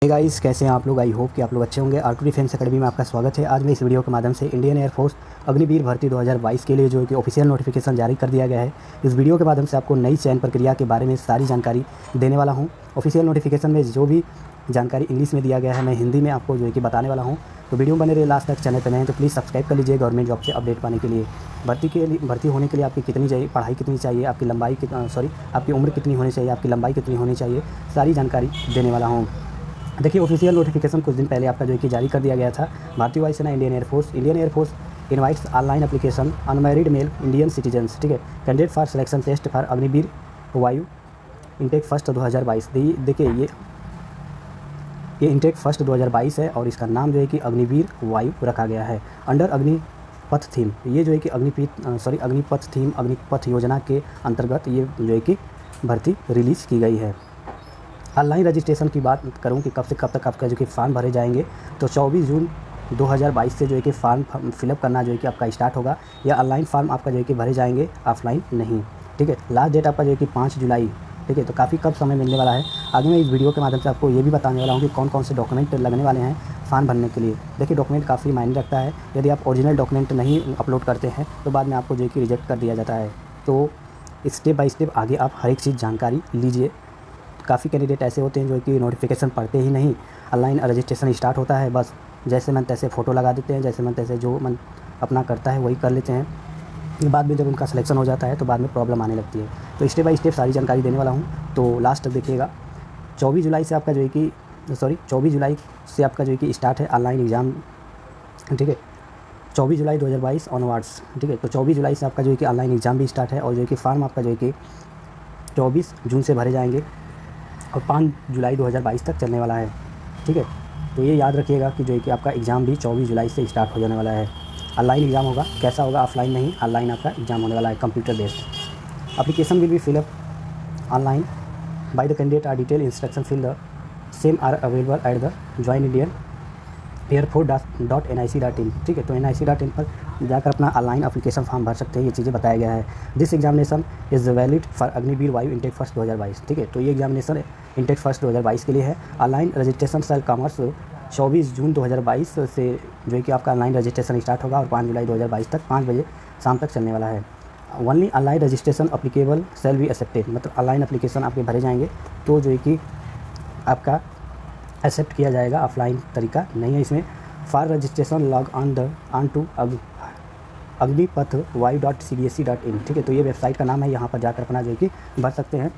Hey guys, कैसे हैं आप लोग। आई होप कि आप लोग अच्छे होंगे। आर टू डिफेंस अकेडमी में आपका स्वागत है। आज मैं इस वीडियो के माध्यम से इंडियन एयरफोर्स अग्निवीर भर्ती 2022 के लिए जो कि ऑफिशियल नोटिफिकेशन जारी कर दिया गया है, इस वीडियो के माध्यम से आपको नई चयन प्रक्रिया के बारे में सारी जानकारी देने वाला हूँ। ऑफिशियल नोटिफिकेशन में जो भी जानकारी इंग्लिश में दिया गया है, मैं हिंदी में आपको जो है कि बताने वाला हूँ। तो वीडियो में बने रहे लास्ट तक। चैनल पर नए हैं तो प्लीज़ सब्सक्राइब कर लीजिए गवर्नमेंट जॉब से अपडेट पाने के लिए। भर्ती होने के लिए आपकी कितनी चाहिए, पढ़ाई कितनी चाहिए, आपकी लंबाई आपकी उम्र कितनी होनी चाहिए, आपकी लंबाई कितनी होनी चाहिए, सारी जानकारी देने वाला हूँ। देखिए, ऑफिशियल नोटिफिकेशन कुछ दिन पहले आपका जो है कि जारी कर दिया गया था। भारतीय वायुसेना Indian air force invites online application unmarried male Indian citizens, ठीक है, candidate for selection test for Agniveer Vayu intake first 2022। देखिए, ये इंटेक फर्स्ट 2022 है और इसका नाम जो है कि अग्निवीर वायु रखा गया है अंडर अग्निपथ थीम। ये जो है कि अग्निपथ योजना के अंतर्गत ये जो है कि भर्ती रिलीज़ की गई है। ऑनलाइन रजिस्ट्रेशन की बात करूं कि कब से कब तक आपका जो कि फॉर्म भरे जाएंगे, तो 24 जून 2022 से जो है कि फॉर्म फिलअप करना जो है कि आपका स्टार्ट होगा। या ऑनलाइन फॉर्म आपका जो है कि भरे जाएंगे, ऑफलाइन नहीं, ठीक है। लास्ट डेट आपका जो है कि 5 जुलाई, ठीक है। तो काफ़ी कम समय मिलने वाला है। आगे मैं इस वीडियो के माध्यम से आपको ये भी बताने वाला हूँ कि कौन कौन से डॉक्यूमेंट लगने वाले हैं फॉर्म भरने के लिए। देखिए, डॉक्यूमेंट काफ़ी मायने रखता है। यदि आप ओरिजिनल डॉक्यूमेंट नहीं अपलोड करते हैं तो बाद में आपको जो है कि रिजेक्ट कर दिया जाता है। तो स्टेप बाय स्टेप आगे आप हर एक चीज़ जानकारी लीजिए। काफ़ी कैंडिडेट ऐसे होते हैं जो कि नोटिफिकेशन पढ़ते ही नहीं, ऑनलाइन रजिस्ट्रेशन स्टार्ट होता है, बस जैसे मन तैसे फ़ोटो लगा देते हैं, जैसे मन तैसे जो मन अपना करता है वही कर लेते हैं। बाद में जब उनका सिलेक्शन हो जाता है तो बाद में प्रॉब्लम आने लगती है। तो स्टेप बाय स्टेप सारी जानकारी देने वाला हूँ, तो लास्ट तक देखिएगा। 24 जुलाई से आपका जो है कि स्टार्ट है ऑनलाइन एग्ज़ाम, ठीक है। 24 जुलाई 2022 ऑनवर्ड्स, ठीक है। तो 24 जुलाई से आपका जो है कि ऑनलाइन एग्ज़ाम भी स्टार्ट है और जो है कि फॉर्म आपका जो है कि 24 जून से भरे जाएंगे और 5 जुलाई 2022 तक चलने वाला है, ठीक है। तो ये याद रखिएगा कि जो है कि आपका एग्ज़ाम भी 24 जुलाई से स्टार्ट हो जाने वाला है। ऑनलाइन एग्ज़ाम होगा, कैसा होगा, ऑफलाइन नहीं, ऑनलाइन आपका एग्ज़ाम होने वाला है, computer based. Application will be fill up online by the candidate. Are detail instruction fill the same are available at the join Indian airforce.nic.in, ठीक है। तो nic.in पर जाकर अपना ऑनलाइन एप्लीकेशन फॉर्म भर सकते हैं। ये चीज़ें बताया गया है। This examination is valid for Agniveer Vayu intake first 2022, ठीक है। तो ये एग्जामिनेशन इंटेक फर्स्ट 2022 के लिए है। ऑनलाइन रजिस्ट्रेशन सेल कॉमर्स 24 जून 2022 से जो है कि आपका ऑनलाइन रजिस्ट्रेशन स्टार्ट होगा और 5 जुलाई 2022 तक 5 बजे शाम तक चलने वाला है। Only online registration applicable shall be accepted, मतलब ऑनलाइन एप्लीकेशन आपके भरे जाएंगे तो जो है कि आपका एक्सेप्ट किया जाएगा, ऑफलाइन तरीका नहीं है इसमें। For registration log on to Agnipath वायु.cbsc.in, ठीक है। तो ये वेबसाइट का नाम है, यहाँ पर जाकर अपना जो है कि भर सकते हैं,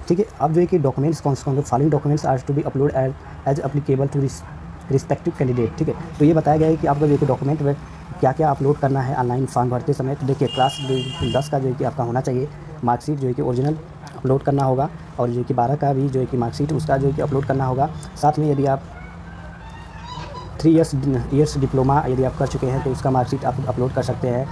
ठीक है। अब जो है कि डॉक्यूमेंट्स कौन से following documents are to be upload as applicable to respective candidate, ठीक है। तो ये बताया गया है कि आपको जो है कि डॉक्यूमेंट में क्या क्या अपलोड करना है ऑनलाइन फॉर्म भरते समय। तो देखिए, क्लास 10 का जो है कि आपका होना चाहिए मार्कशीट, जो है कि ओरिजिनल अपलोड करना होगा, और जो है कि 12 का भी जो है कि मार्कशीट उसका जो है कि अपलोड करना होगा। साथ में यदि आप 3 ईयर्स डिप्लोमा यदि आप कर चुके हैं तो उसका मार्कशीट आप अपलोड कर सकते हैं,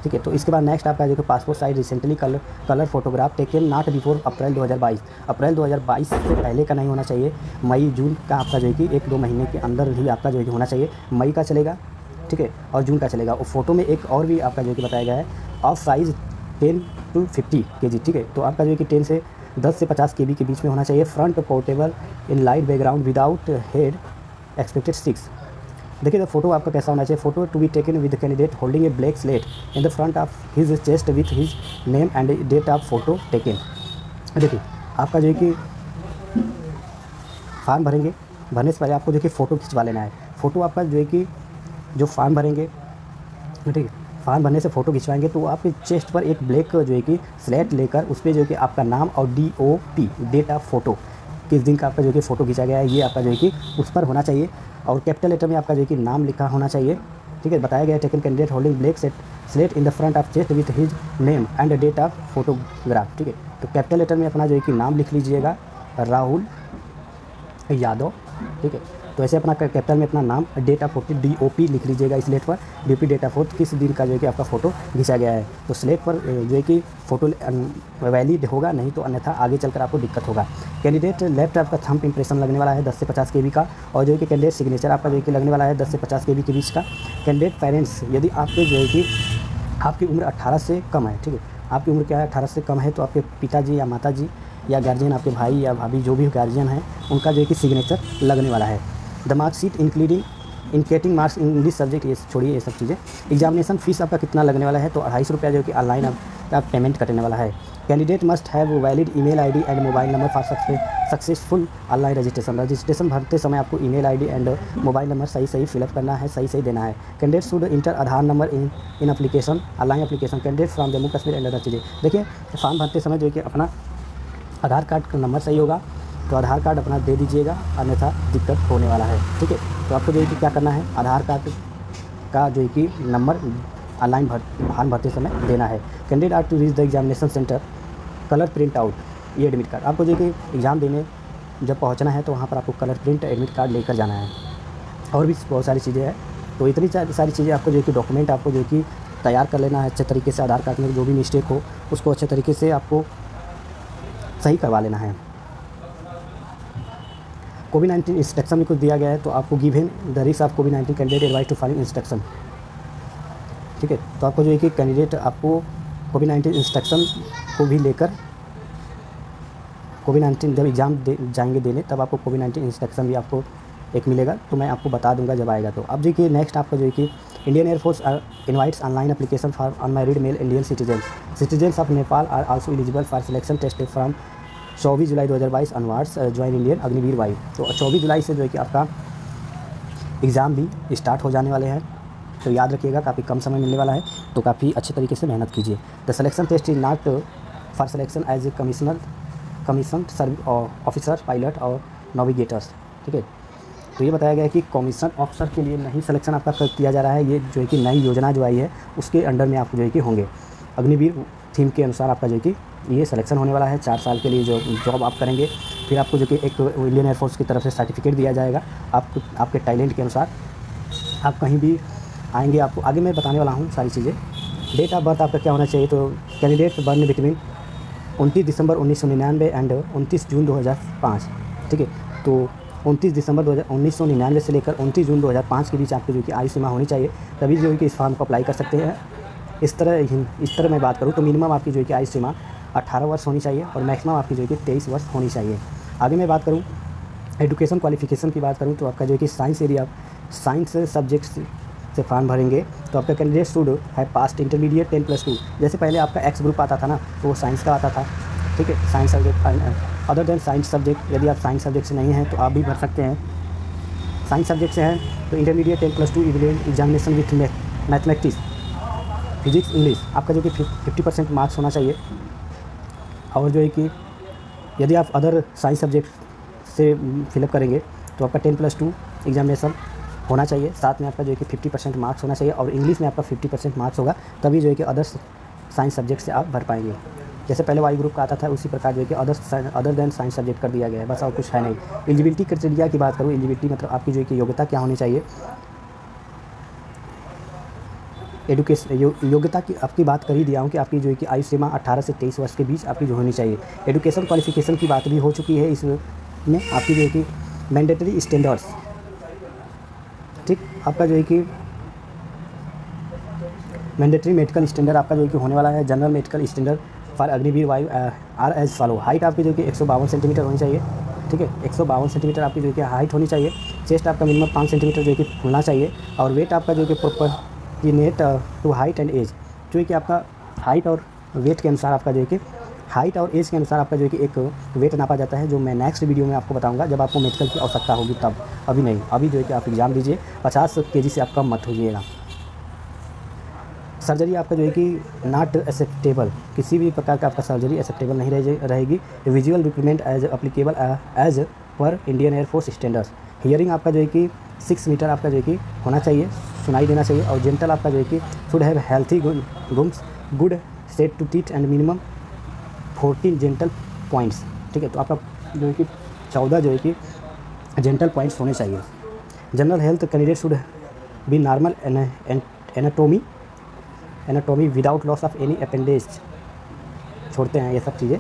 ठीक है। तो इसके बाद नेक्स्ट आपका जो कि passport size recently colour photograph taken not before April 2022। April 2022 से पहले का नहीं होना चाहिए। मई जून का आपका जो है कि 1-2 महीने के अंदर ही आपका जो है कि होना चाहिए। मई का चलेगा, ठीक है, और जून का चलेगा। और फोटो में एक और भी आपका जो है कि बताया गया है, ऑफ साइज़ 10 to 50 kg, ठीक है। तो आपका जो है कि 10 से 50 kg के बीच में होना चाहिए। Front portable in light background without head expected 6। देखिए, तो फोटो आपका कैसा होना चाहिए। Photo to be taken with candidate holding a black slate in the front of his chest with his name and date of photo taken. देखिए, आपका जो है कि फॉर्म भरने से पहले आपको जो है कि फ़ोटो खिंचवा लेना है। फ़ोटो आपका जो है कि जो फॉर्म भरेंगे, ठीक है, फॉर्म भरने से फ़ोटो खिंचवाएंगे तो आपके चेस्ट पर एक ब्लैक जो है कि स्लेट लेकर उस पर जो है कि आपका नाम और DOP डेट ऑफ फ़ोटो, किस दिन का आपका जो है कि फ़ोटो खींचा गया है, ये आपका जो है कि उस पर होना चाहिए। और कैपिटल लेटर में आपका जो है कि नाम लिखा होना चाहिए, ठीक है। बताया गया है, taken candidate holding black slate in the front of chest with his name and date of photograph, ठीक है। तो कैपिटल लेटर में अपना जो है कि नाम लिख लीजिएगा, राहुल यादव, ठीक है। तो ऐसे अपना कैपिटल में अपना नाम, डेट ऑफ फोटो DOP लिख लीजिएगा इस स्लेट पर। DOP डेट ऑफ फोटो, किस दिन का जो है कि आपका फ़ोटो खींचा गया है। तो स्लेट पर जो है कि फ़ोटो वैलिड होगा, नहीं तो अन्यथा आगे चलकर आपको दिक्कत होगा। कैंडिडेट लेफ्ट आपका थंब इंप्रेशन लगने वाला है 10 से 50 kb का, और जो है कि कैंडिडेट सिग्नेचर आपका जो है कि लगने वाला है 10 से 50 kb के बीच का। कैंडिडेट पेरेंट्स, यदि आपके जो है कि आपकी उम्र 18 से कम है, ठीक है, आपकी उम्र क्या है 18 से कम है, तो आपके पिताजी या माताजी या गार्जियन आपके भाई या भाभी जो भी गार्जियन हैं उनका जो है कि सिग्नेचर लगने वाला है। The marksheet including indicating marks in English subject, ये छोड़िए ये सब चीज़ें। एग्जामिनेशन फीस आपका कितना लगने वाला है, तो 250 रुपया जो कि ऑनलाइन आप पेमेंट करने वाला है। Candidate must have valid email ID and mobile number for successful online registration. Registration भरते समय आपको email ID and mobile number सही फिलअप करना है, सही देना है। Candidate should inter Aadhaar number in application, online application. Candidate from Jammu Kashmir and other चीज़ें। देखिए फॉर्म भरते समय जो है कि अपना आधार कार्ड का नंबर सही होगा तो आधार कार्ड अपना दे दीजिएगा, अन्यथा दिक्कत होने वाला है। ठीक है, तो आपको जो है कि क्या करना है, आधार कार्ड का जो है कि नंबर ऑनलाइन फॉर्म भरते समय देना है। Candidate are to reach the examination centre, colour print out ये एडमिट कार्ड। आपको जो है कि एग्ज़ाम देने जब पहुंचना है तो वहाँ पर आपको कलर प्रिंट एडमिट कार्ड लेकर जाना है। और भी बहुत सारी चीज़ें हैं, तो इतनी सारी चीज़ें आपको जो है कि डॉक्यूमेंट आपको जो है कि तैयार कर लेना है अच्छे तरीके से। आधार कार्ड में जो भी मिस्टेक हो उसको अच्छे तरीके से आपको सही करवा लेना है। कोविड-19 इंस्ट्रक्शन में कुछ दिया गया है, तो आपको गिवन द रिस्क ऑफ कोविड-19 candidate advice to follow instruction. ठीक है, तो आपको जो है कि कैंडिडेट आपको कोविड-19 इंस्ट्रक्शन को भी लेकर कोविड-19 जब एग्ज़ाम जाएंगे देने तब आपको कोविड-19 इंस्ट्रक्शन भी आपको एक मिलेगा, तो मैं आपको बता दूंगा जब आएगा। तो अब देखिए नेक्स्ट आपका जो है कि Indian air force invites online application for unmarried male Indian citizens of Nepal are also eligible for selection test from 24 July 2022 onwards join Indian Agniveer Vayu. तो 24 जुलाई से जो है कि आपका एग्ज़ाम भी स्टार्ट हो जाने वाले हैं, तो याद रखिएगा काफ़ी कम समय मिलने वाला है, तो काफ़ी अच्छे तरीके से मेहनत कीजिए। The selection test is not for selection as a commission officer, pilot और नेविगेटर्स। ठीक है, तो ये बताया गया है कि कमीशन ऑफिसर के लिए नहीं सिलेक्शन आपका किया जा रहा है। ये जो है कि नई योजना जो आई है उसके अंडर में आपको जो है कि होंगे। अग्निवीर थीम के अनुसार आपका जो है कि ये सिलेक्शन होने वाला है। 4 साल के लिए जो जॉब आप करेंगे, फिर आपको जो कि एक इंडियन एयरफोर्स की तरफ से सर्टिफिकेट दिया जाएगा आपके टैलेंट के अनुसार। आप कहीं भी आएंगे, आपको आगे मैं बताने वाला हूँ सारी चीज़ें। डेट ऑफ बर्थ आपका क्या होना चाहिए, तो candidate burn between 29 December 1999 and 29 जून 2005। ठीक है, तो 29 दिसंबर 1999 से लेकर 29 जून 2005 के बीच आपकी जो कि आयु सीमा होनी चाहिए, तभी जो है कि इस फॉर्म को अप्लाई कर सकते हैं। इस तरह मैं बात करूँ तो मिनिमम आपकी जो है कि आयु सीमा 18 वर्ष होनी चाहिए और मैक्सिमम आपकी जो है कि 23 वर्ष होनी चाहिए। आगे मैं बात करूँ एजुकेशन क्वालिफिकेशन की बात करूँ तो आपका जो है कि साइंस सब्जेक्ट से फॉर्म भरेंगे तो आपका कैंडिडेट शुड है पास्ट इंटरमीडिएट 10+2। जैसे पहले आपका एक्स ग्रुप आता था ना, तो वो साइंस का आता था। ठीक है, science subject other than science subject, यदि आप साइंस सब्जेक्ट से नहीं हैं तो आप भी भर सकते हैं। साइंस सब्जेक्ट से हैं तो intermediate 10+2 examination with mathematics, physics, English आपका जो कि 50% मार्क्स होना चाहिए। और जो है कि यदि आप अदर साइंस सब्जेक्ट से फिलअप करेंगे तो आपका 10+2 एग्जामिनेशन होना चाहिए। साथ में आपका जो है कि 50% मार्क्स होना चाहिए और इंग्लिश में आपका 50% मार्क्स होगा, तभी जो है कि अदर साइंस सब्जेक्ट से आप भर पाएंगे। जैसे पहले वाई ग्रुप का आता था उसी प्रकार जो है कि अदर देन साइंस सब्जेक्ट कर दिया गया है, बस और कुछ है नहीं। एलिजिबिलिटी क्राइटेरिया की बात करूँ, एलिजिबिलिटी मतलब आपकी जो है कि योग्यता क्या होनी चाहिए। योग्यता की आपकी बात कर ही दिया हूँ कि आपकी जो है कि आयु सीमा 18 से 23 वर्ष के बीच आपकी जो होनी चाहिए। एजुकेशन क्वालिफिकेशन की बात भी हो चुकी है इसमें आपकी जो है कि मैंडेटरी स्टैंडर्ड्स। ठीक, आपका जो है कि मैंडेटरी मेडिकल स्टैंडर्ड आपका जो है कि होने वाला है। General medical standard for Agniveer वायु आर एज फॉलो। हाइट आपकी जो कि 152 सेंटीमीटर होनी चाहिए। ठीक है, 152 सेंटीमीटर आपकी जो कि हाइट होनी चाहिए। चेस्ट आपका मिनिमम 5 सेंटीमीटर जो है कि खुलना चाहिए और वेट आपका जो कि proper net to height and age, जो है कि आपका हाइट और वेट के अनुसार आपका जो है कि हाइट और एज के अनुसार आपका जो है कि एक वेट नापा जाता है, जो मैं नेक्स्ट वीडियो में आपको बताऊंगा जब आपको मेडिकल की आवश्यकता होगी तब। अभी नहीं, अभी जो है कि आप एग्ज़ाम दीजिए। 50 kg से आप कम मत होइएगा। सर्जरी आपका जो है कि नॉट एक्सेप्टेबल, किसी भी प्रकार का आपका सर्जरी एक्सेप्टेबल नहीं रहेगी। Visual recruitment as applicable as पर इंडियन एयरफोर्स स्टैंडर्ड्स। हियरिंग आपका जो है कि 6 मीटर आपका जो है कि होना चाहिए, सुनाई देना चाहिए। और जेंटल आपका जो है कि should have healthy gums, good set to teeth and minimum 14 gentle points. ठीक है, तो आपका जो है कि 14 जो है कि जेंटल पॉइंट्स होने चाहिए। General health candidate should be normal anatomy without loss of any appendage. छोड़ते हैं ये सब चीज़ें।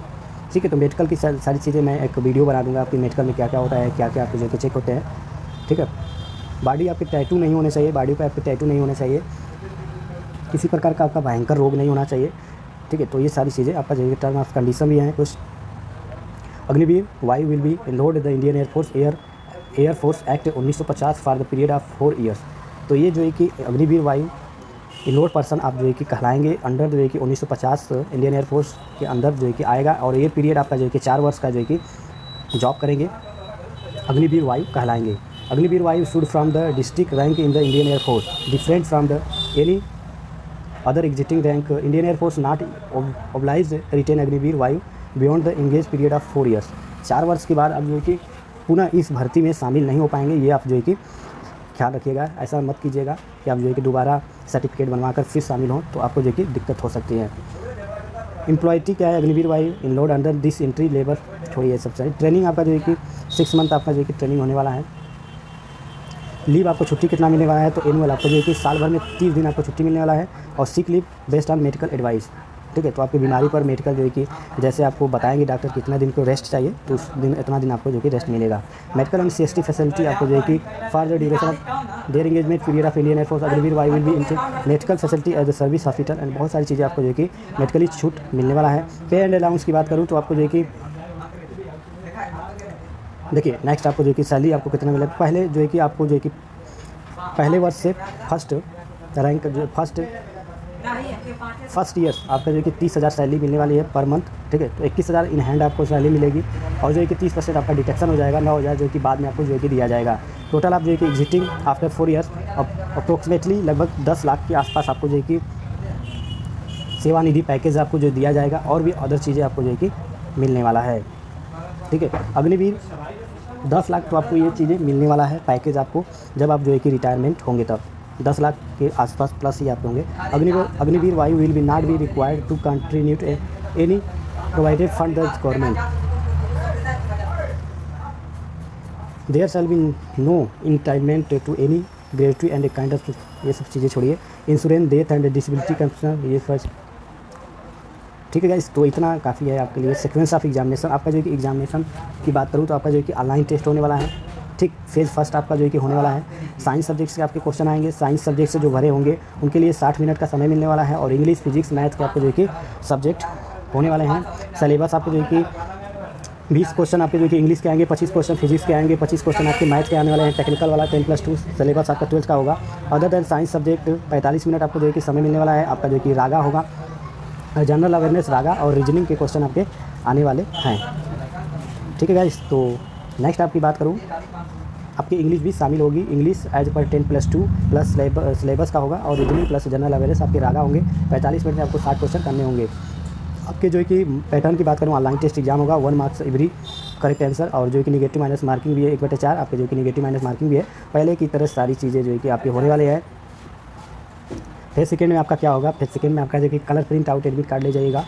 ठीक है, तो मेडिकल की सारी चीज़ें मैं एक वीडियो बना दूंगा आपकी मेडिकल में क्या क्या होता है, क्या क्या आपके जो चेक होते हैं। ठीक है, बॉडी आपके टैटू नहीं होने चाहिए, बॉडी पे आपके टैटू नहीं होने चाहिए, किसी प्रकार का आपका भयंकर रोग नहीं होना चाहिए। ठीक है, तो ये सारी चीज़ें आपका जो टर्म ऑफ कंडीशन भी हैं कुछ। Agniveer Vayu will be enrolled the Indian air force act 1950 for the period of 4 years. तो ये जो है कि अग्निवीर वायु इनलोड पर्सन आप जो है कि कहलाएंगे अंडर जो है कि 1950 इंडियन एयरफोर्स के अंदर जो है कि आएगा, और ये पीरियड आपका जो है कि 4 वर्ष का जो है कि जॉब करेंगे, अग्निवीर वायु कहलाएंगे। Agniveer Vayu should from the district rank in the Indian air force different from the any other existing rank. Indian air force not oblige retain Agniveer Vayu beyond the engage period of 4 years. 4 वर्ष के बाद आप जो है कि पुनः इस भर्ती में शामिल नहीं हो पाएंगे। ये आप जो है कि ख्याल रखिएगा, ऐसा मत कीजिएगा कि आप जो है कि दोबारा सर्टिफिकेट बनवाकर फिर शामिल हों, तो आपको जो है कि दिक्कत हो सकती है। एम्प्लॉयटी क्या है अग्निवीर वायु इनलोड अंडर दिस एंट्री लेबर, छोड़िए सब सारी ट्रेनिंग आपका जो है कि 6 मंथ आपका जो है कि ट्रेनिंग होने वाला है। लीव आपको छुट्टी कितना मिलने वाला है, तो एनुअल आपको जो है कि साल भर में 30 दिन आपको छुट्टी मिलने वाला है, और sick leave based on medical advice. ठीक है, तो आपकी बीमारी पर मेडिकल जो है कि जैसे आपको बताएंगे डॉक्टर कितना दिन को रेस्ट चाहिए, तो उस दिन इतना दिन आपको जो कि रेस्ट मिलेगा। मेडिकल एंड सीएसटी फैसिलिटी आपको जो है कि for the duration of their engagement period of Indian air force Agniveer Vayu will be in medical facility as the service hospital, and बहुत सारी चीज़ें आपको जो है कि मेडिकली छूट मिलने वाला है। पे एंड अलाउंस की बात करूँ तो आपको जो है कि देखिए नेक्स्ट आपको जो है कि सैलरी आपको कितना मिलेगा। पहले जो है कि आपको जो है कि पहले वर्ष से फर्स्ट रैंक जो फर्स्ट ईयर आपका जो है कि 30,000 सैलरी मिलने वाली है पर मंथ। ठीक है, तो 21,000 इन हैंड आपको सैलरी मिलेगी, और जो है कि 30% आपका डिटेक्शन हो जाएगा, 9,000 जो है कि बाद में आपको जो है कि दिया जाएगा। टोटल आप जो है कि एग्जिस्टिंग आफ्टर 4 ईयर्स अप्रोक्सीमेटली लगभग 10 लाख के आसपास आपको जो है कि सेवानिधि पैकेज आपको जो दिया जाएगा, और भी अदर चीज़ें आपको जो है कि मिलने वाला है। ठीक है, अग्निवीर 10 लाख तो आपको ये चीज़ें मिलने वाला है पैकेज आपको, जब आप जो है कि रिटायरमेंट होंगे तब 10 लाख के आसपास प्लस ही आप होंगे। Agniveer Vayu will be not be required to contribute any provided fund the government. There shall be no entitlement to any gratuity and kind of, ये सब चीज़ें छोड़िए। इंश्योरेंस डेथ एंड डिसेबिलिटी कंपन ये फर्स्ट। ठीक है गाइस, तो इतना काफ़ी है आपके लिए। सीक्वेंस ऑफ एग्जामिनेशन आपका जो है कि एग्जामिनेशन की बात करूँ तो आपका जो है कि ऑनलाइन टेस्ट होने वाला है। ठीक, फेज़ फर्स्ट आपका जो है कि होने वाला है। साइंस सब्जेक्ट से आपके क्वेश्चन आएंगे, साइंस सब्जेक्ट से जो भरे होंगे उनके लिए 60 मिनट का समय मिलने वाला है, और इंग्लिश फिजिक्स मैथ के आपको जो है कि सब्जेक्ट होने वाले हैं। सिलेबस आपको जो है कि 20 क्वेश्चन आपके जो है कि इंग्लिश के आएंगे, 25 क्वेश्चन फिजिक्स के आएंगे, 25 क्वेश्चन आपके मैथ के आने वाले हैं। टेक्निकल वाला 10+2 सिलेबस आपका 12th का होगा। Other than science subject 45 minute आपको जो है कि समय मिलने वाला है। आपका जो है कि रागा होगा, जनरल अवेयरनेस रागा और रीजनिंग के क्वेश्चन आपके आने वाले हैं। ठीक है गाइस, तो नेक्स्ट आपकी बात करूँ, आपकी इंग्लिश भी शामिल होगी। English as per 10+2 plus syllabus का होगा, और रीजनिंग प्लस जनरल अवेयरनेस आपके रागा होंगे। 45 मिनट में आपको 60 क्वेश्चन करने होंगे। आपके जो है कि पैटर्न की बात करूँ, ऑनलाइन टेस्ट एग्जाम होगा, 1 मार्क्स एवरी करेक्ट आंसर, और जो है कि नेगेटिव माइनस मार्किंग भी है 1/4। आपके जो है कि नेगेटिव माइनस मार्किंग भी है। पहले की तरह सारी चीज़ें जो है कि आपके होने वाले हैं। फिर सेकेंड में आपका क्या होगा, फिर सेकेंड में आपका जो कि colour print out admit card ले जाइएगा।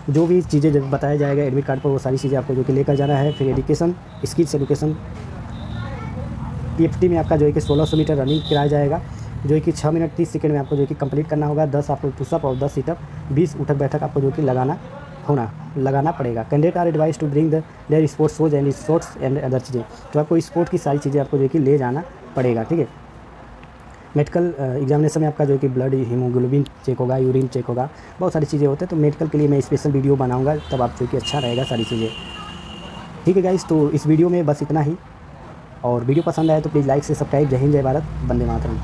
जो भी चीज़ें जब बताया जाएगा एडमिट कार्ड पर, वो सारी चीज़ें आपको जो कि लेकर जाना है। फिर एजुकेशन स्किल्स एजुकेशन पीएफटी में आपका जो है कि 1600 मीटर रनिंग कराया जाएगा, जो है कि 6 मिनट 30 सेकंड में आपको जो है कि कंप्लीट करना होगा। 10 आपको पुशअप और 10 सीटअप, 20 उठक बैठक आपको जो कि लगाना पड़ेगा। Candidate are advise to bring their sports shoes and shorts and other चीज़ें, तो आपको स्पोर्ट की सारी चीज़ें आपको जो है कि ले जाना पड़ेगा। ठीक है, मेडिकल एग्जामिनेशन में आपका जो है कि ब्लड हीमोग्लोबिन चेक होगा, यूरिन चेक होगा, बहुत सारी चीज़ें होते हैं। तो मेडिकल के लिए मैं स्पेशल वीडियो बनाऊंगा, तब आप जो कि अच्छा रहेगा सारी चीज़ें। ठीक है गाइस, तो इस वीडियो में बस इतना ही, और वीडियो पसंद आए तो प्लीज़ लाइक से सब्सक्राइब। जय हिंद, जय भारत, वंदे मातरम।